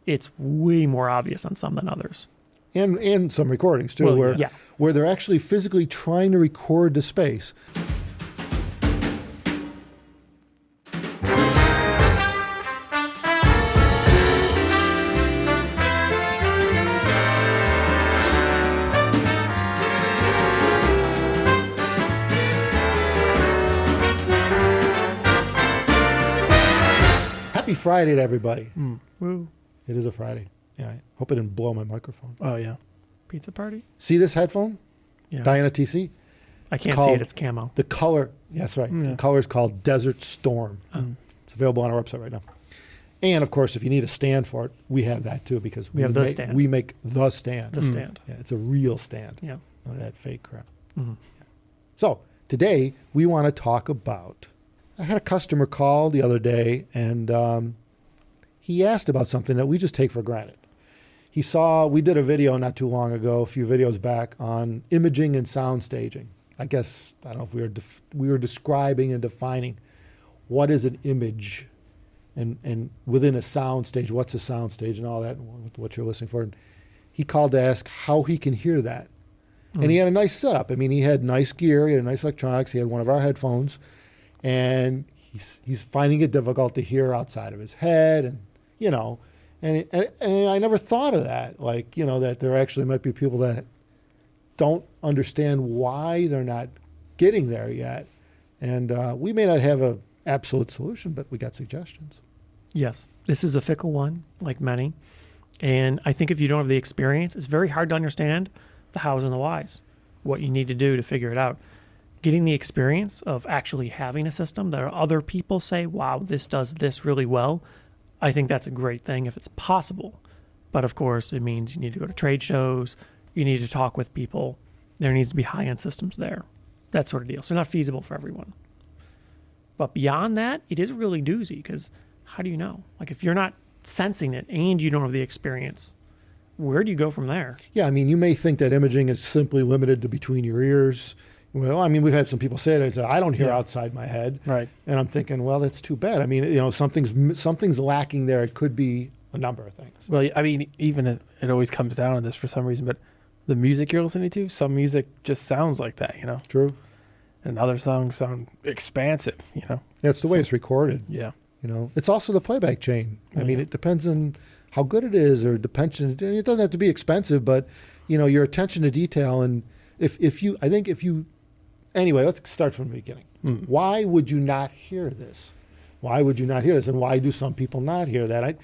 it's way more obvious on some than others. And some recordings too, where they're actually physically trying to record the space. Happy Friday to everybody. Woo. It is a Friday. Yeah, I hope it didn't blow my microphone. Oh, yeah. Pizza party? See this headphone? Yeah. Diana TC? I can't see it. It's camo. The color, that's right. Yeah. The color is called Desert Storm. It's available on our website right now. And, of course, if you need a stand for it, we have that, too, because we make the stand. The stand. Yeah, it's a real stand. Yeah. None of that fake crap. Mm-hmm. Yeah. So, today, we want to talk about, I had a customer call the other day, and he asked about something that we just take for granted. We did a video not too long ago, a few videos back, on imaging and sound staging. I guess, I don't know if we were describing and defining what is an image and within a sound stage, what's a sound stage and all that, and what you're listening for. And he called to ask how he can hear that. And he had a nice setup. I mean, he had nice gear, he had nice electronics, he had one of our headphones, and he's finding it difficult to hear outside of his head, and, you know, and I never thought of that, like, you know, that there actually might be people that don't understand why they're not getting there yet. And we may not have an absolute solution, but we got suggestions. Yes. This is a fickle one, like many. And I think if you don't have the experience, it's very hard to understand the hows and the whys, what you need to do to figure it out. Getting the experience of actually having a system that other people say, wow, this does this really well, I think that's a great thing if it's possible. But of course, it means you need to go to trade shows, you need to talk with people, there needs to be high-end systems there, that sort of deal. So not feasible for everyone. But beyond that, it is really doozy, because how do you know? Like, if you're not sensing it and you don't have the experience, where do you go from there? Yeah, I mean, you may think that imaging is simply limited to between your ears. Well, I mean, we've had some people say that. I don't hear outside my head. Right. And I'm thinking, well, that's too bad. I mean, you know, something's lacking there. It could be a number of things. Well, I mean, even it always comes down to this for some reason, but the music you're listening to, some music just sounds like that, you know? True. And other songs sound expansive, you know? Yeah, it's the way it's recorded. Yeah. You know, it's also the playback chain. I mean, it depends on how good it is, or it doesn't have to be expensive, but, you know, your attention to detail. And anyway, let's start from the beginning. Why would you not hear this? Why would you not hear this? And why do some people not hear that?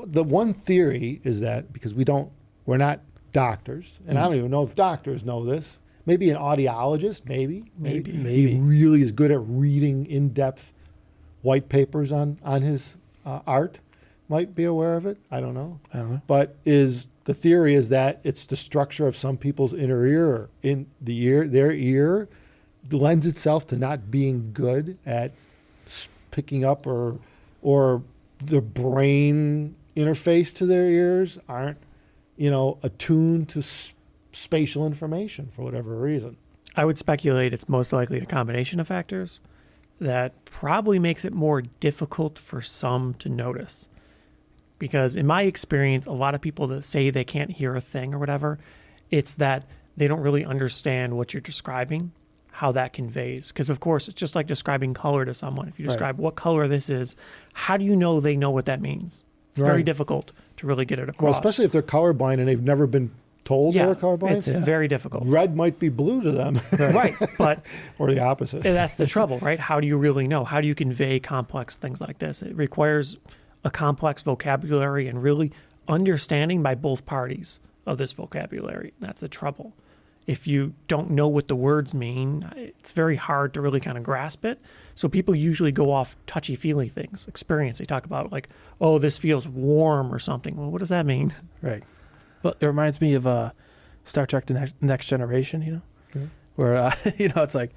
The one theory is that because we're not doctors, and I don't even know if doctors know this. Maybe an audiologist, maybe. He really is good at reading in-depth white papers on his art. Might be aware of it. I don't know. But the theory is that it's the structure of some people's inner ear, or in the ear, their ear lends itself to not being good at picking up, or the brain interface to their ears aren't, you know, attuned to spatial information for whatever reason. I would speculate it's most likely a combination of factors that probably makes it more difficult for some to notice. Because in my experience, a lot of people that say they can't hear a thing or whatever, it's that they don't really understand what you're describing, how that conveys. Because, of course, it's just like describing color to someone. If you describe what color this is, how do you know they know what that means? It's very difficult to really get it across. Well, especially if they're colorblind and they've never been told they're colorblind. It's very difficult. Red might be blue to them. Right, but... or the opposite. That's the trouble, right? How do you really know? How do you convey complex things like this? It requires a complex vocabulary and really understanding by both parties of this vocabulary. That's the trouble. If you don't know what the words mean, it's very hard to really kind of grasp it. So people usually go off touchy-feely things, experience. They talk about like, oh, this feels warm or something. Well, what does that mean? Right. Well, it reminds me of Star Trek: The Next Generation, you know, where, you know, it's like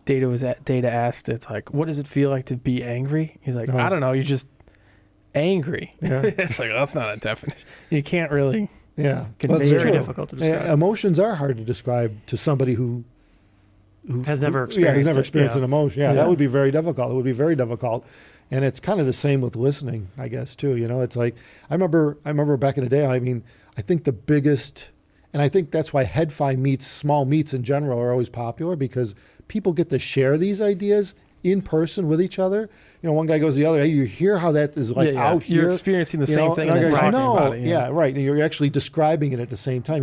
Data asked, it's like, what does it feel like to be angry? He's like, I don't know, you're just angry. Yeah. It's like, that's not a definition. You can't really... Yeah, it's very difficult to describe. Emotions are hard to describe to somebody who has never experienced an emotion. Yeah, that would be very difficult. It would be very difficult. And it's kind of the same with listening, I guess, too. You know, it's like, I remember back in the day, I mean, I think the biggest, and I think that's why head-fi meets, small meets in general are always popular, because people get to share these ideas in person with each other. You know, one guy goes to the other, hey, you hear how that is like out here. You're experiencing the You same know, thing and and then I go, talking no, about it. yeah, right. And you're actually describing it at the same time.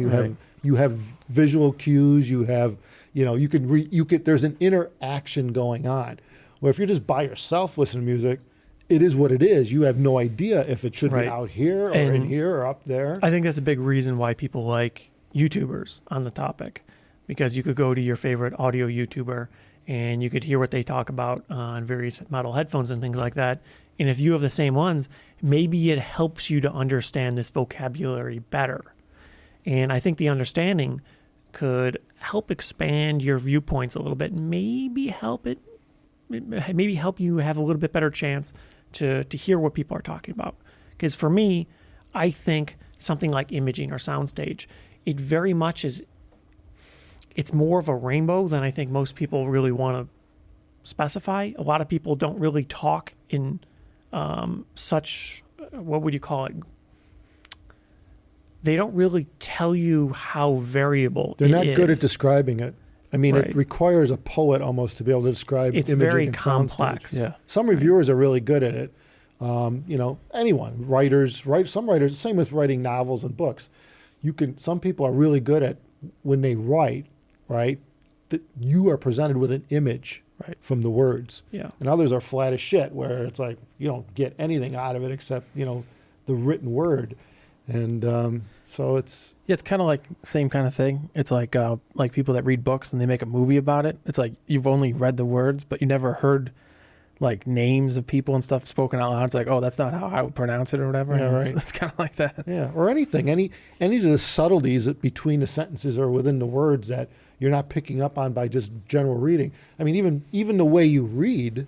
You have visual cues. You have, you know, you could. There's an interaction going on. Where if you're just by yourself listening to music, it is what it is. You have no idea if it should be out here or in here or up there. I think that's a big reason why people like YouTubers on the topic, because you could go to your favorite audio YouTuber and you could hear what they talk about on various model headphones and things like that. And if you have the same ones, maybe it helps you to understand this vocabulary better. And I think the understanding could help expand your viewpoints a little bit, maybe help you have a little bit better chance to hear what people are talking about. Because for me, I think something like imaging or soundstage, it very much is, it's more of a rainbow than I think most people really want to specify. A lot of people don't really talk in such, what would you call it? They don't really tell you how variable They're it not is. good at describing it. I mean, Right. it requires a poet almost to be able to describe It's imaging very and complex. soundstage. Yeah. Some reviewers are really good at it. You know, anyone, some writers, same with writing novels and books. Some people are really good at when they write, right, that you are presented with an image from the words. Yeah. And others are flat as shit, where it's like you don't get anything out of it except, you know, the written word. And so it's... Yeah, it's kind of like same kind of thing. It's like people that read books and they make a movie about it. It's like you've only read the words, but you never heard like names of people and stuff spoken out loud. It's like, oh, that's not how I would pronounce it or whatever. Yeah, right. It's kind of like that. Yeah, or anything, any of the subtleties between the sentences or within the words that you're not picking up on by just general reading. I mean, even the way you read,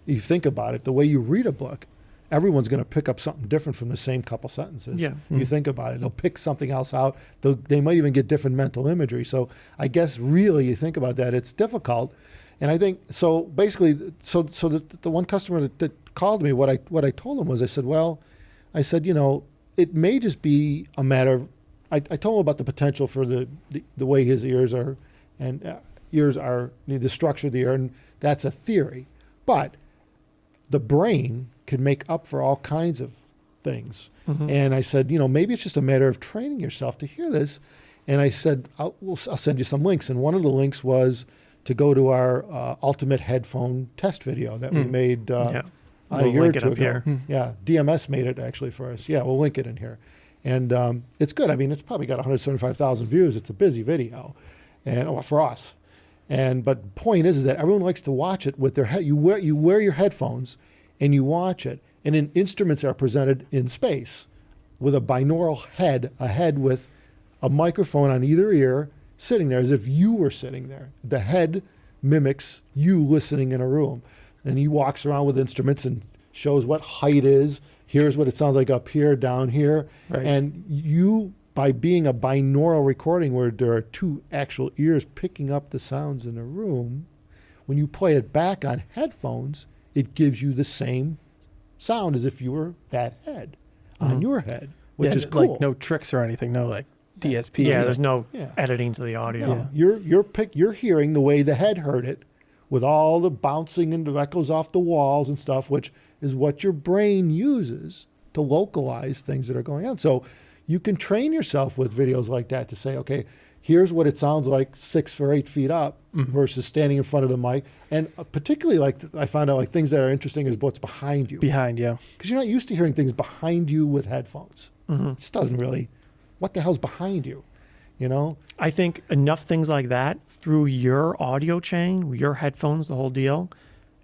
you think about it, the way you read a book, everyone's going to pick up something different from the same couple sentences. Yeah. You think about it, they'll pick something else out. They might even get different mental imagery. So I guess really you think about that, it's difficult. And I think, so basically, the one customer that called me, what I told him was, I said, you know, it may just be a matter of, I told him about the potential for the way his ears are, and the structure of the ear, and that's a theory. But the brain can make up for all kinds of things. Mm-hmm. And I said, you know, maybe it's just a matter of training yourself to hear this. And I said, I'll send you some links. And one of the links was to go to our ultimate headphone test video that we made a year or two ago. Yeah, DMS made it actually for us. Yeah, we'll link it in here. And it's good. I mean, it's probably got 175,000 views. It's a busy video, and for us. But the point is that everyone likes to watch it with their head. You wear your headphones, and you watch it. And then instruments are presented in space with a binaural head, a head with a microphone on either ear, sitting there as if you were sitting there. The head mimics you listening in a room. And he walks around with instruments and shows what height is. Here's what it sounds like up here, down here. Right. And you, by being a binaural recording where there are two actual ears picking up the sounds in a room, when you play it back on headphones, it gives you the same sound as if you were that head on your head, which is cool. Like no tricks or anything, no like DSP. Yeah, there's no editing to the audio. No, you're hearing the way the head heard it, with all the bouncing and the echoes off the walls and stuff, which is what your brain uses to localize things that are going on. So you can train yourself with videos like that to say, okay, here's what it sounds like 6 or 8 feet up versus standing in front of the mic. And particularly, like I found out, like things that are interesting is what's behind you. Behind, yeah. Because you're not used to hearing things behind you with headphones. It just doesn't really, what the hell's behind you? You know? I think enough things like that through your audio chain, your headphones, the whole deal,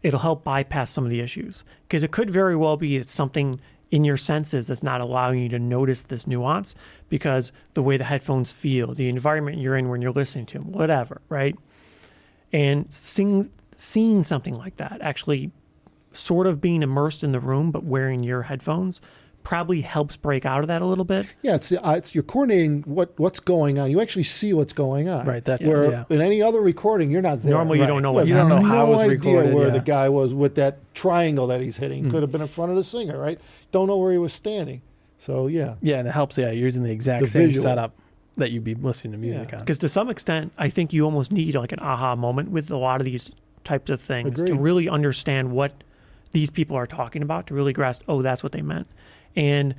it'll help bypass some of the issues. Because it could very well be it's something in your senses that's not allowing you to notice this nuance because the way the headphones feel, the environment you're in when you're listening to them, whatever, right? And seeing something like that, actually sort of being immersed in the room but wearing your headphones, probably helps break out of that a little bit. Yeah, it's you're coordinating what's going on. You actually see what's going on. Right. That Where in any other recording, you're not there. Normally, you don't know what's You don't happening. know how it was idea recorded, where yeah. the guy was with that triangle that he's hitting. Could have been in front of the singer, right? Don't know where he was standing. So yeah. Yeah, and it helps. Yeah, you're using the exact The same visual. setup that you'd be listening to music on. Because to some extent, I think you almost need like an aha moment with a lot of these types of things to Agreed. really understand what these people are talking about, to really grasp, oh, that's what they meant. And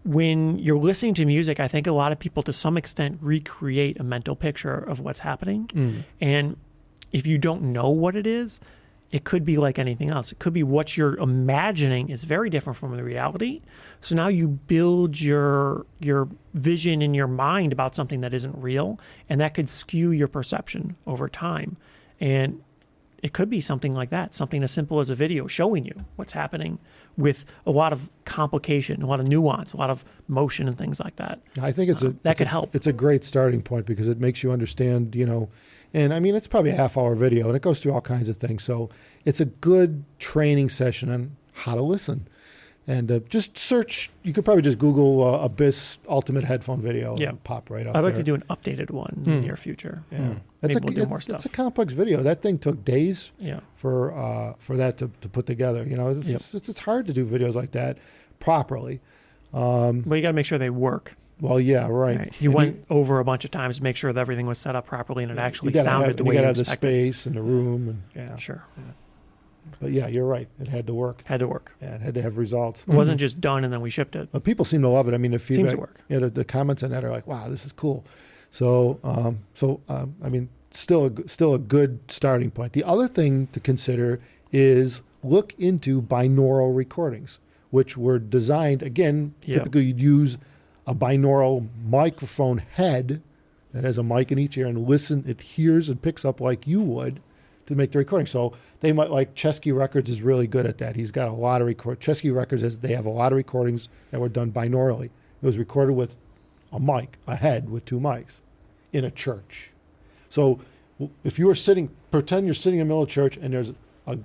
when you're listening to music, I think a lot of people to some extent recreate a mental picture of what's happening. And if you don't know what it is, it could be like anything else. It could be what you're imagining is very different from the reality. So now you build your vision in your mind about something that isn't real, and that could skew your perception over time. And it could be something like that, something as simple as a video showing you what's happening with a lot of complication, a lot of nuance, a lot of motion and things like that. I think That could help. It's a great starting point because it makes you understand, and I mean, it's probably a half-hour video, and it goes through all kinds of things. So it's a good training session on how to listen. And just search, you could probably just Google Abyss Ultimate Headphone Video and pop right up I'd like there. to do an updated one in the near future. Yeah. Maybe we'll do more stuff. It's a complex video. That thing took days Yeah. for that to put together. It's hard to do videos like that properly. Well, you got to make sure they work. Well, yeah, right. Right. You went over a bunch of times to make sure that everything was set up properly and it actually sounded the way you you got to have the expected. space and the room, and yeah. Sure. But yeah, you're right. It had to work. Had to work. Yeah, it had to have results. It wasn't just done and then we shipped it. But people seem to love it. I mean, the feedback. Seems to work. Yeah, the comments on that are like, "Wow, this is cool." So, I mean, still a good starting point. The other thing to consider is look into binaural recordings, which were designed again. Typically, you'd use a binaural microphone head that has a mic in each ear and listen. It hears and picks up like you would to make the recording. So they might like Chesky Records is really good at that. He's got a lot of Chesky Records they have a lot of recordings that were done binaurally. It was recorded with a mic, a head with two mics in a church. So if you were pretend you're sitting in the middle of church and there's a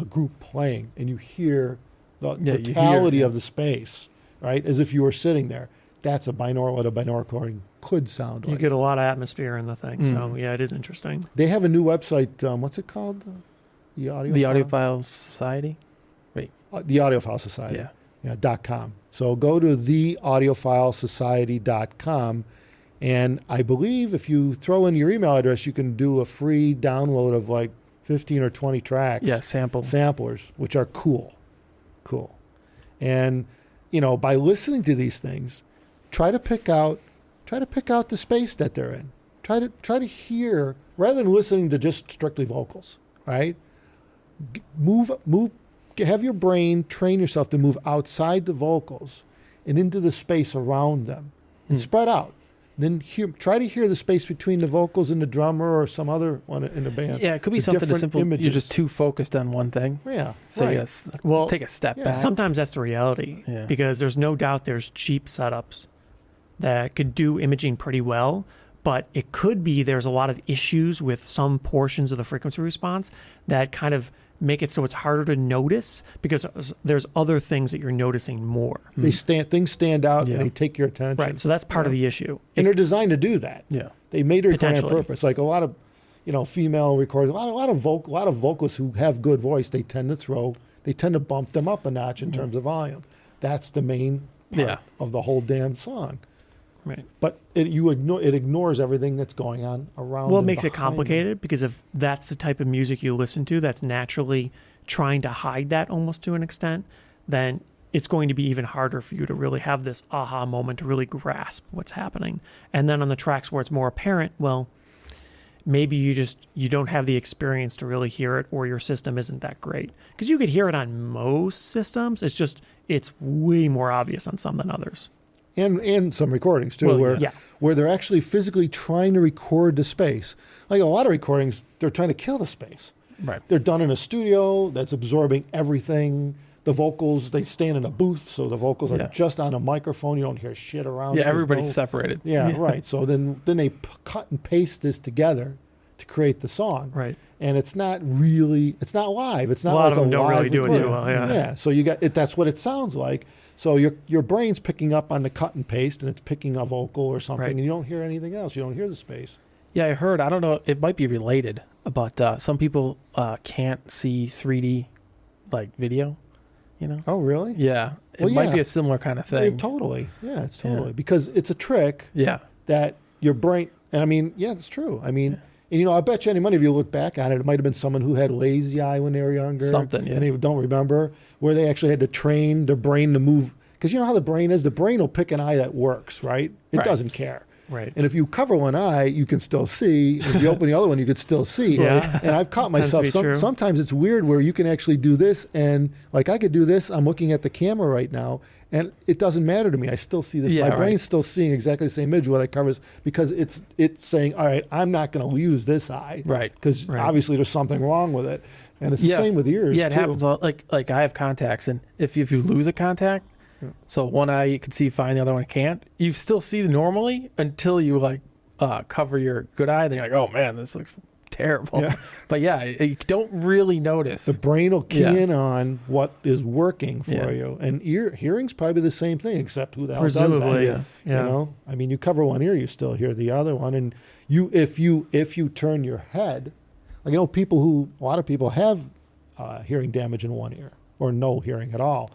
group playing and you hear the totality of the space, right? As if you were sitting there. That's what a binaural recording could sound like. You get a lot of atmosphere in the thing. So, yeah, it is interesting. They have a new website. What's it called? The Audiophile Society? The Audiophile Society. Yeah. .com. So go to theaudiophilesociety.com, and I believe if you throw in your email address, you can do a free download of like 15 or 20 tracks. Yeah, samplers, which are cool. And, by listening to these things, try to pick out the space that they're in. Try to hear, rather than listening to just strictly vocals, right? Move. Have your brain train yourself to move outside the vocals and into the space around them, and spread out. Then try to hear the space between the vocals and the drummer or some other one in the band. Yeah, it could be The something as different simple. images. You're just too focused on one thing. Yeah, So right. you gotta take a step back. Sometimes that's the reality Yeah. because there's no doubt there's cheap setups that could do imaging pretty well, but it could be there's a lot of issues with some portions of the frequency response that kind of make it so it's harder to notice because there's other things that you're noticing more. Things stand out Yeah. and they take your attention. Right. So that's part of the issue. And they're designed to do that. Yeah. They made a recording on Potentially. purpose. Like a lot of, female recorders, a lot of vocalists who have good voice, they tend to bump them up a notch in terms of volume. That's the main part of the whole damn song. Right. But it ignores everything that's going on around. Well, it and makes it behind complicated because if that's the type of music you listen to that's naturally trying to hide that almost to an extent, then it's going to be even harder for you to really have this aha moment to really grasp what's happening. And then on the tracks where it's more apparent, well, maybe you don't have the experience to really hear it, or your system isn't that great. Because you could hear it on most systems. It's way more obvious on some than others. And some recordings too, where they're actually physically trying to record the space. Like a lot of recordings, they're trying to kill the space. Right. They're done in a studio that's absorbing everything. The vocals, they stand in a booth, so the vocals are just on a microphone. You don't hear shit around. Yeah, There's everybody's separated. Yeah, right. So then they cut and paste this together to create the song. Right. And it's not live. It's not A like lot of them don't live really do it too recording. well. Yeah. So you got it. That's what it sounds like. So your brain's picking up on the cut and paste, and it's picking a vocal or something, Right. and you don't hear anything else. You don't hear the space. Yeah, I heard. I don't know. It might be related, but some people can't see 3D like video. You know. Oh, really? Yeah, it Well, might yeah. be a similar kind of Yeah, thing. totally. Yeah, it's Yeah. totally because it's a trick Yeah. that your brain. And I mean, yeah, it's true. I mean, and, you know, I bet you any money if you look back on it, it might have been someone who had lazy eye when they were younger, Something, yeah. and they don't remember, where they actually had to train their brain to move. Because you know how the brain is. The brain will pick an eye that works, right? It Right. doesn't care. Right. And if you cover one eye, you can still see. If you open the other one, you could still see. Yeah. And I've caught Tends to myself. be true. Sometimes it's weird where you can actually do this, and like I could do this. I'm looking at the camera right now, and it doesn't matter to me. I still see this. Yeah, My right. brain's still seeing exactly the same image what it covers because it's saying, all right, I'm not going to use this eye, Right. Because Right. obviously there's something wrong with it, and it's the Yeah. same with ears. Yeah, it too. happens a lot. Like I have contacts, and if you lose a contact, Yeah. so one eye you can see fine, the other one can't. You still see normally until you like cover your good eye. Then you're like, oh man, this looks terrible. Yeah. But yeah, you don't really notice. The brain will key Yeah. in on what is working for Yeah. you, and hearing's probably the same thing, except who the hell does that? Presumably. Yeah. Yeah. You know, I mean, you cover one ear, you still hear the other one, and if you turn your head, like a lot of people have hearing damage in one ear or no hearing at all,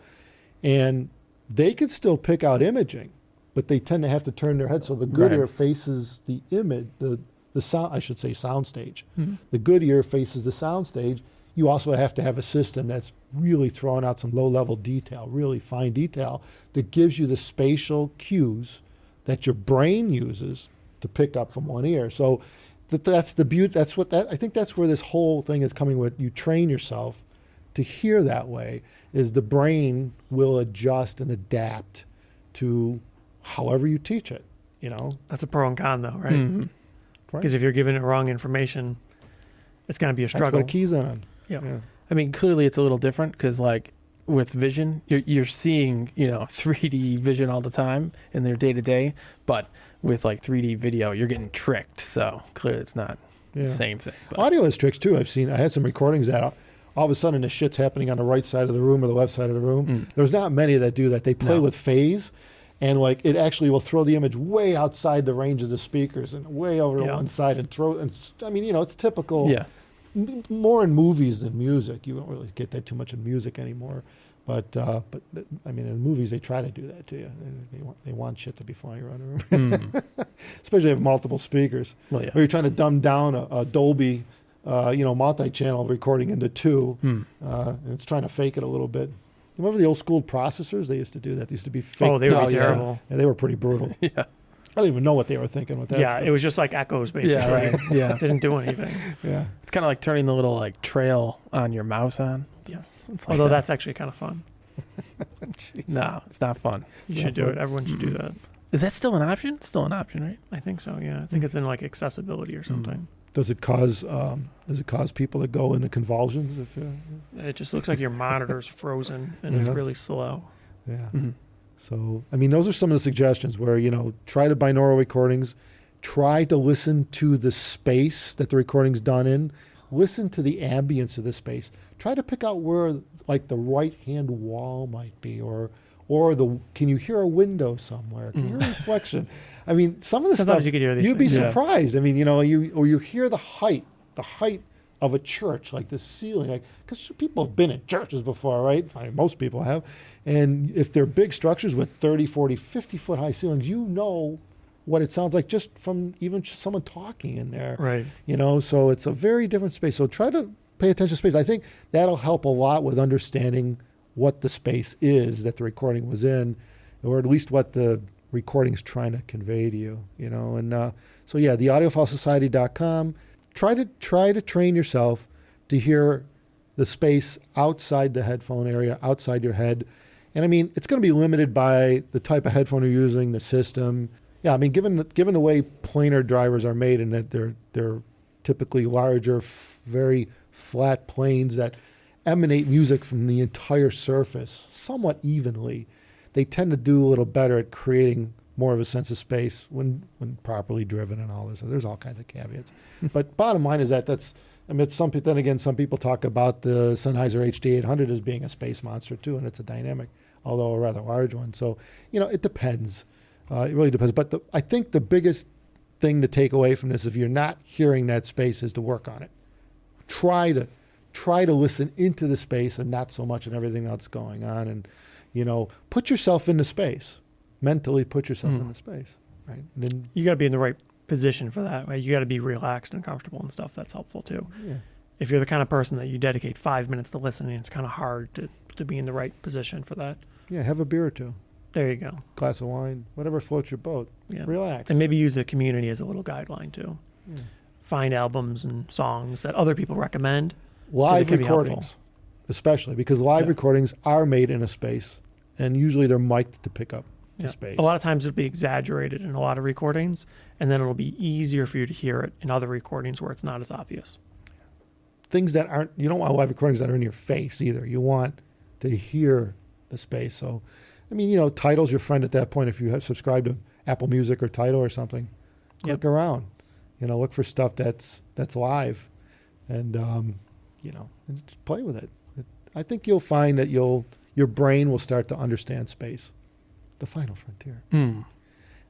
and they can still pick out imaging, but they tend to have to turn their head so the good Right. ear faces the image, the sound. I should say soundstage. Mhm. The good ear faces the soundstage. You also have to have a system that's really throwing out some low-level detail, really fine detail that gives you the spatial cues that your brain uses to pick up from one ear. So that's the beauty. I think that's where this whole thing is coming with. You train yourself to hear that way. Is the brain will adjust and adapt to however you teach it. You know, That's a pro and con, though, right? Mhm. Because if you're giving it wrong information, it's going to be a that's struggle. what it keys in on. Yeah. Yeah. I mean, clearly it's a little different because like with vision, you're seeing 3D vision all the time in their day to day, but with like 3D video, you're getting tricked. So clearly it's not Yeah. the same thing. But Audio has tricks too. I had some recordings that all of a sudden the shit's happening on the right side of the room or the left side of the room. There's not many that do that. They play No. with phase, and like it actually will throw the image way outside the range of the speakers and way over to Yeah. one side and throw. And I mean, it's typical. yeah, More in movies than music. You don't really get that too much in music anymore. But I mean, in movies they try to do that to you. They want shit to be flying around the room, especially if you have multiple speakers. well, yeah. Or you're trying to dumb down a Dolby, multi-channel recording into two, and it's trying to fake it a little bit. You remember the old school processors? They used to do that. They used to be fake. Oh, they would Oh, be yeah. terrible. Yeah, they were pretty brutal. Yeah, I don't even know what they were thinking with that. Yeah, stuff. it was just like echoes, basically. yeah, right. Yeah, Didn't do anything. Yeah. it's kind of like turning the little like trail on your mouse on. Yes. It's like Although that. that's actually kind of fun. No, it's not fun. You Yeah, should do but- it. Everyone should do that. Is that still an option? Still an option, right? I think so. Yeah, I think it's in like accessibility or something. Does it cause people to go into convulsions? It just looks like your monitor's frozen and it's Yeah. really slow. Yeah. Mm-hmm. So, I mean, those are some of the suggestions where, try the binaural recordings, try to listen to the space that the recording's done in, listen to the ambience of the space. Try to pick out where, like, the right-hand wall might be, or can you hear a window somewhere? Can you hear a reflection? I mean, some of the Sometimes stuff, you could hear these you'd be things. Yeah. surprised. I mean, you hear the height of a church, like the ceiling, like, because people have been in churches before, right? I mean, most people have. And if they're big structures with 30, 40, 50-foot high ceilings, you know what it sounds like just from even just someone talking in there. Right. So it's a very different space. So try to pay attention to space. I think that'll help a lot with understanding what the space is that the recording was in, or at least what the recording's trying to convey to you, And so, yeah, the audiophilesociety.com. Try to train yourself to hear the space outside the headphone area, outside your head. And I mean, it's going to be limited by the type of headphone you're using, the system. Yeah, I mean, given the way planar drivers are made, and that they're typically larger, very flat planes that emanate music from the entire surface somewhat evenly, they tend to do a little better at creating more of a sense of space when properly driven and all this. So there's all kinds of caveats. But bottom line is some people talk about the Sennheiser HD800 as being a space monster too, and it's a dynamic. although a rather large one. So, it depends. It really depends. But I think the biggest thing to take away from this, if you're not hearing that space, is to work on it. Try to listen into the space and not so much in everything else going on. And, put yourself in the space. Mentally put yourself in the space. Right. And then You got to be in the right position for that, right? You got to be relaxed and comfortable and stuff. That's helpful too. yeah. If you're the kind of person that you dedicate 5 minutes to listening, it's kind of hard to be in the right position for that. Yeah, have a beer or two, There you go. glass of wine, whatever floats your boat. Yeah. Relax. And maybe use the community as a little guideline too. Yeah. Find albums and songs that other people recommend. Live can be helpful. recordings, especially because live Yeah. recordings are made in a space, and usually they're mic'd to pick up Yeah. the space. A lot of times it'll be exaggerated in a lot of recordings, and then it'll be easier for you to hear it in other recordings where it's not as obvious. Things that aren't, you don't want live recordings that are in your face either. You want to hear the space. So, Tidal's your friend at that point. If you have subscribed to Apple Music or Tidal or something, click around, look for stuff that's live, and and just play with it. I think you'll find that your brain will start to understand space, the final frontier. Mm.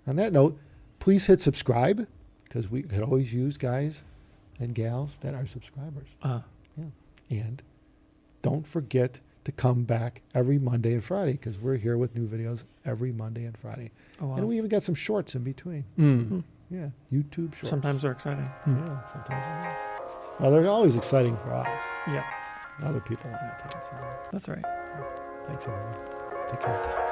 On that note, please hit subscribe, because we could always use guys and gals that are subscribers. And don't forget to come back every Monday and Friday, because we're here with new videos every Monday and Friday. Oh, wow. And we even got some shorts in between. Mm. Yeah, YouTube shorts. Sometimes they're exciting. Yeah, sometimes they're not. Well, they're always exciting for us. Yeah, Other people want to take it. So that's right. thanks, everyone. Take care.